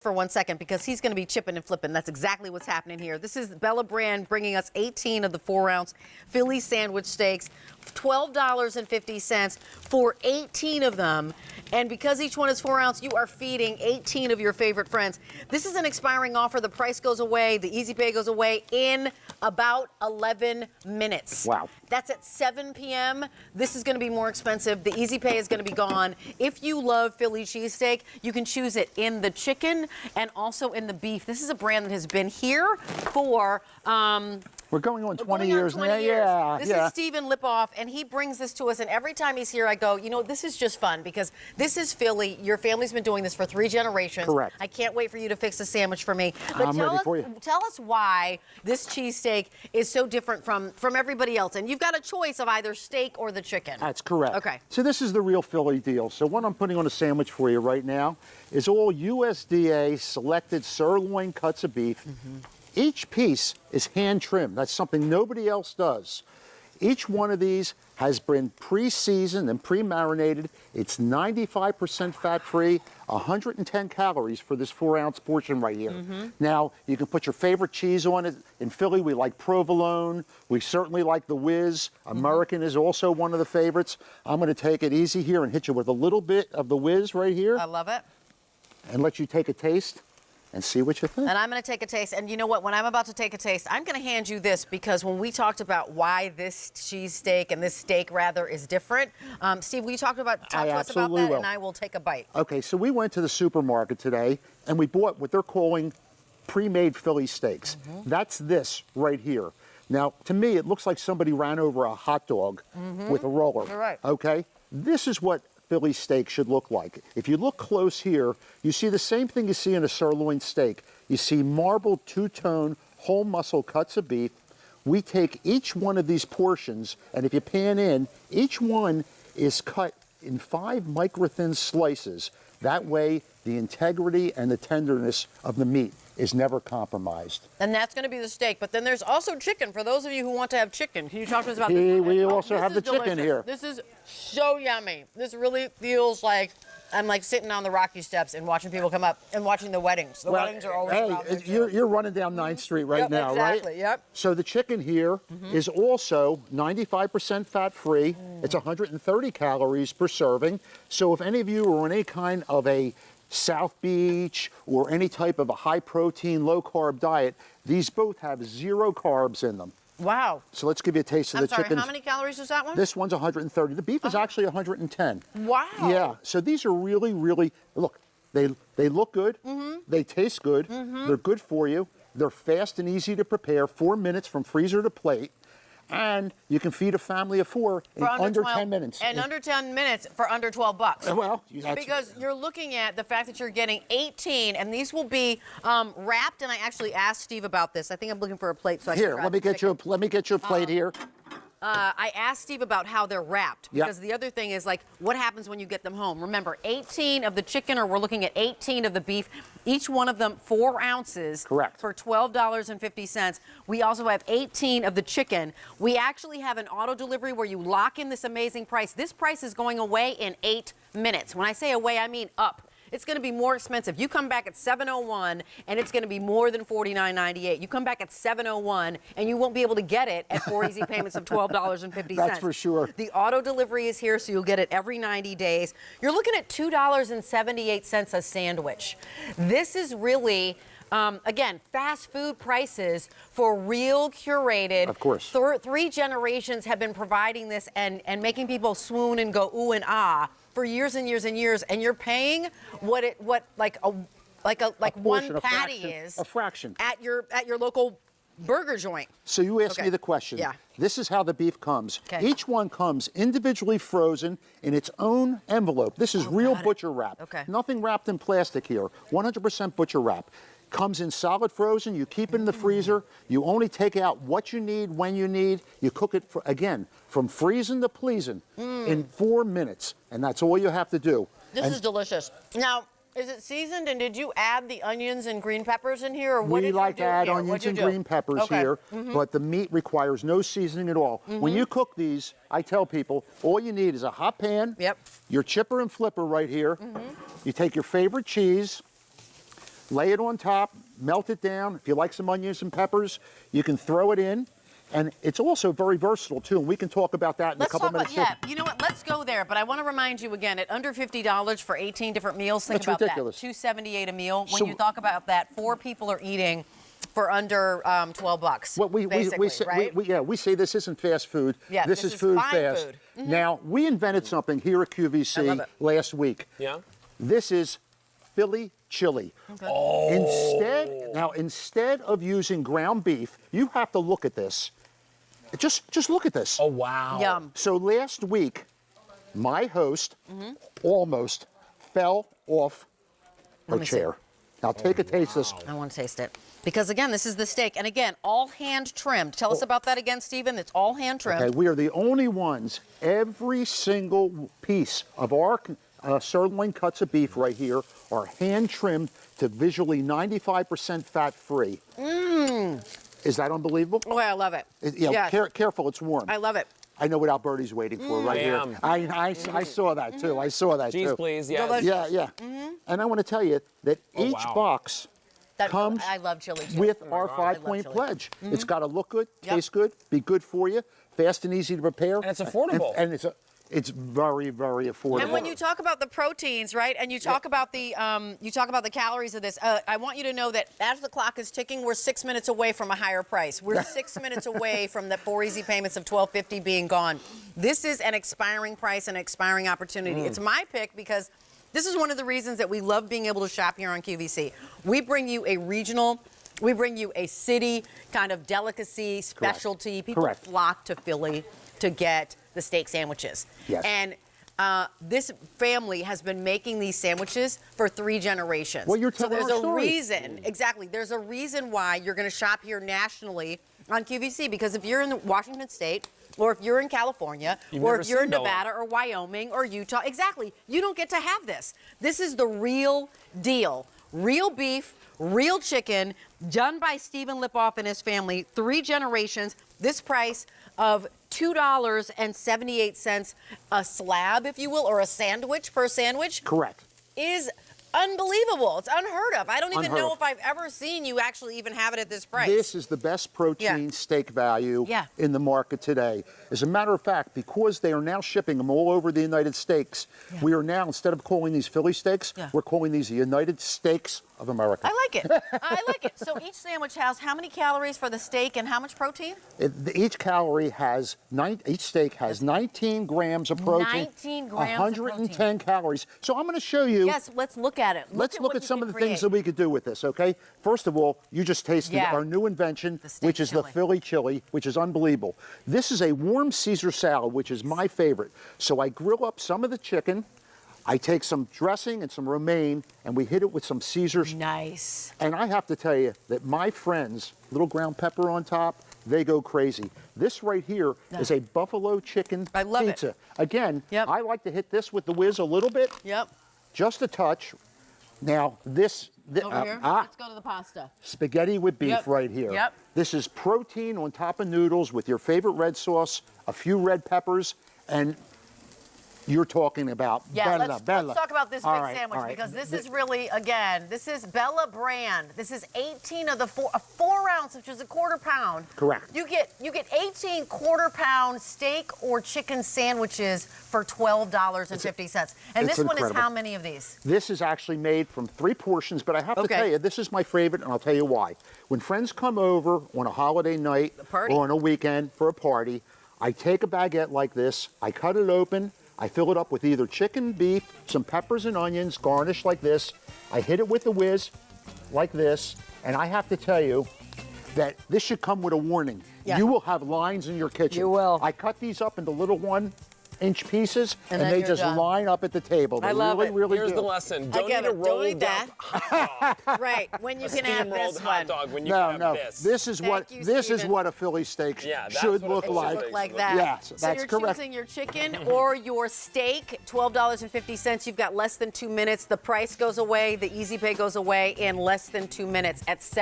for 1 second because he's going to be chipping and flipping. That's exactly what's happening here. This is Bella Brand bringing us 18 of the 4-ounce Philly sandwich steaks, $12.50 for 18 of them. And because each one is 4 ounce, you are feeding 18 of your favorite friends. This is an expiring offer. The price goes away. The Easy Pay goes away in about 11 minutes. Wow. That's at 7 p.m. This is going to be more expensive. The Easy Pay is going to be gone. If you love Philly cheesesteak, you can choose it in the chicken and also in the beef. This is a brand that has been here for... we're going on 20 years now. Yeah, this is Stephen Lipoff, and he brings this to us. And every time he's here, I go, you know, this is just fun because this is Philly. Your family's been doing this for 3 generations. Correct. I can't wait for you to fix a sandwich for me. But I'm ready for you. Tell us why this cheesesteak is so different from everybody else. And you've got a choice of either steak or the chicken. That's correct. Okay. So this is the real Philly deal. So what I'm putting on a sandwich for you right now is all USDA selected sirloin cuts of beef. Each piece is hand trimmed. That's something nobody else does. Each one of these has been pre-seasoned and pre-marinated. It's 95% fat-free, 110 calories for this 4-ounce portion right here. Now, you can put your favorite cheese on it. In Philly, we like provolone. We certainly like the Whiz. American is also one of the favorites. I'm going to take it easy here and hit you with a little bit of the Whiz right here. I love it. And let you take a taste and see what you think. And I'm going to take a taste. And you know what? When I'm about to take a taste, I'm going to hand you this because when we talked about why this cheesesteak and this steak rather is different, Steve, will you talk to us about that? And I will take a bite. Okay, so we went to the supermarket today and we bought what they're calling pre-made Philly steaks. That's this right here. Now, to me, it looks like somebody ran over a hot dog with a roller. You're right. Okay, this is what Philly steak should look like. If you look close here, you see the same thing you see in a sirloin steak. You see marbled two-tone whole muscle cuts of beef. We take each one of these portions, and if you pan in, each one is cut in 5 micro-thin slices. That way, the integrity and the tenderness of the meat is never compromised. And that's going to be the steak. But then there's also chicken. For those of you who want to have chicken, can you talk to us about this? We also have the chicken here. This is so yummy. This really feels like I'm like sitting on the Rocky Steps and watching people come up and watching the weddings. The weddings are always about there, you're running down 9th Street right now, right? Exactly, yep. So the chicken here is also 95% fat-free. It's 130 calories per serving. So if any of you are on any kind of a South Beach or any type of a high-protein, low-carb diet, these both have 0 carbs in them. Wow. So let's give you a taste of the chicken. How many calories is that one? This one's 130. The beef is actually 110. Wow. Yeah. So these are really, really, look, they look good. They taste good. They're good for you. They're fast and easy to prepare, 4 minutes from freezer to plate. And you can feed a family of 4 in under 10 minutes. And under 10 minutes for under 12 bucks. Well, because you're looking at the fact that you're getting 18, and these will be wrapped. And I actually asked Steve about this. I think I'm looking for a plate so I can grab let me get you a plate here. I asked Steve about how they're wrapped because the other thing is like what happens when you get them home. Remember, 18 of the chicken, or we're looking at 18 of the beef, each one of them 4 ounces. Correct. For $12.50. We also have 18 of the chicken. We actually have an auto delivery where you lock in this amazing price. This price is going away in 8 minutes. When I say away, I mean up. It's going to be more expensive. You come back at 7:01 and it's going to be more than $49.98. You come back at 7:01 and you won't be able to get it at 4 easy payments of $12.50. That's for sure. The auto delivery is here, so you'll get it every 90 days. You're looking at $2.78 a sandwich. This is really... again, fast food prices for real curated. Of course. 3 generations have been providing this and making people swoon and go ooh and ah for years and years and years. And you're paying what one patty is. A fraction. At your local burger joint. So you asked me the question. Yeah. This is how the beef comes. Okay. Each one comes individually frozen in its own envelope. This is real butcher wrap. Okay. Nothing wrapped in plastic here. 100% butcher wrap. Comes in solid frozen. You keep it in the freezer. You only take out what you need when you need. You cook it, again, from freezing to pleasing in 4 minutes. And that's all you have to do. This is delicious. Now, is it seasoned, and did you add the onions and green peppers in here? Or what we like to add onions and green peppers here, but the meat requires no seasoning at all. When you cook these, I tell people, all you need is a hot pan, your chipper and flipper right here. You take your favorite cheese, lay it on top, melt it down. If you like some onions and peppers, you can throw it in. And it's also very versatile, too, and we can talk about that in a couple minutes. Yeah, you know what, let's go there, but I want to remind you again, at under $50 for 18 different meals, think about ridiculous. that, $278 a meal. When you talk about that, 4 people are eating for under 12 bucks, right? We say this isn't fast food. Yeah, this is food fine fast. food. Mm-hmm. Now, we invented something here at QVC last week. Yeah. This is Philly chili. Okay. Oh. Instead of using ground beef, you have to look at this. Just look at this. Oh, wow. Yum. So last week, my host almost fell off her chair. Now take a taste of this. I want to taste it. Because again, this is the steak. And again, all hand trimmed. Tell us about that again, Stephen. It's all hand trimmed. Okay, we are the only ones, every single piece of our sirloin cuts of beef right here are hand trimmed to visually 95% fat free. Is that unbelievable? Oh, I love it. Yes. Careful, it's warm. I love it. I know what Alberti's waiting for right here. I saw that too. I saw that too. Cheese, please. Yes. Yeah. And I want to tell you that each box comes I love chili too. with our 5-point pledge. It's got to look good, taste good, be good for you, fast and easy to prepare. And it's affordable. And it's very, very affordable. And when you talk about the proteins, right, and you talk about the calories of this, I want you to know that as the clock is ticking, we're 6 minutes away from a higher price. We're 6 minutes away from the 4 easy payments of $12.50 being gone. This is an expiring price, an expiring opportunity. It's my pick because this is one of the reasons that we love being able to shop here on QVC. We bring you a regional, we bring you a city kind of delicacy, specialty. People flock to Philly to get the steak sandwiches. Yes. And this family has been making these sandwiches for 3 generations. Well, you're telling so there's our a story. reason, exactly. There's a reason why you're going to shop here nationally on QVC, because if you're in Washington State, or if you're in California, or if you're in Nevada or Wyoming or Utah, exactly, you don't get to have this. This is the real deal. Real beef, real chicken, done by Stephen Lipoff and his family, 3 generations. This price of $2.78 a slab, if you will, or a sandwich per sandwich. Correct. Is unbelievable. It's unheard of. I don't even know if I've ever seen you actually even have it at this price. This is the best protein steak value in the market today. As a matter of fact, because they are now shipping them all over the United States, we are now, instead of calling these Philly steaks, we're calling these the United Steaks of America. I like it. I like it. So each sandwich has how many calories for the steak and how much protein? Each steak has 19 grams of protein. 19 grams 110 calories. So I'm going to show you. Yes, let's look at it. Let's look at some of the things that we could do with this, okay? First of all, you just tasted our new invention, which is the Philly chili, which is unbelievable. This is a warm Caesar salad, which is my favorite. So I grill up some of the chicken. I take some dressing and some romaine, and we hit it with some Caesar. Nice. And I have to tell you that my friends, little ground pepper on top, they go crazy. This right here is a buffalo chicken pizza. I love it. Again, I like to hit this with the whiz a little bit. Just a touch. Now, over here. Let's go to the pasta. Spaghetti with beef right here. This is protein on top of noodles with your favorite red sauce, a few red peppers, and you're talking about Bella. Let's talk about this big sandwich because this is really, again, this is Bella brand. This is 18 of the 4 ounce, which is a quarter pound. Correct. You get 18 quarter-pound steak or chicken sandwiches for $12.50. And this one is how many of these? This is actually made from 3 portions, but I have to tell you, this is my favorite, and I'll tell you why. When friends come over on a holiday night or on a weekend for a party, I take a baguette like this, I cut it open, I fill it up with either chicken, beef, some peppers and onions, garnished like this. I hit it with the whiz like this, and I have to tell you that this should come with a warning. You will have lines in your kitchen. You will. I cut these up into little 1-inch pieces, and they just line up at the table. They I love it. Really Here's do. the lesson. Don't eat a rolled up hot dog. Right, when you can have this hot one. dog when you can have this. This is what a Philly steak should look like. Look like that. Yes, so that's you're correct. choosing your chicken or your steak, $12.50. You've got less than 2 minutes. The price goes away, the easy pay goes away in less than 2 minutes at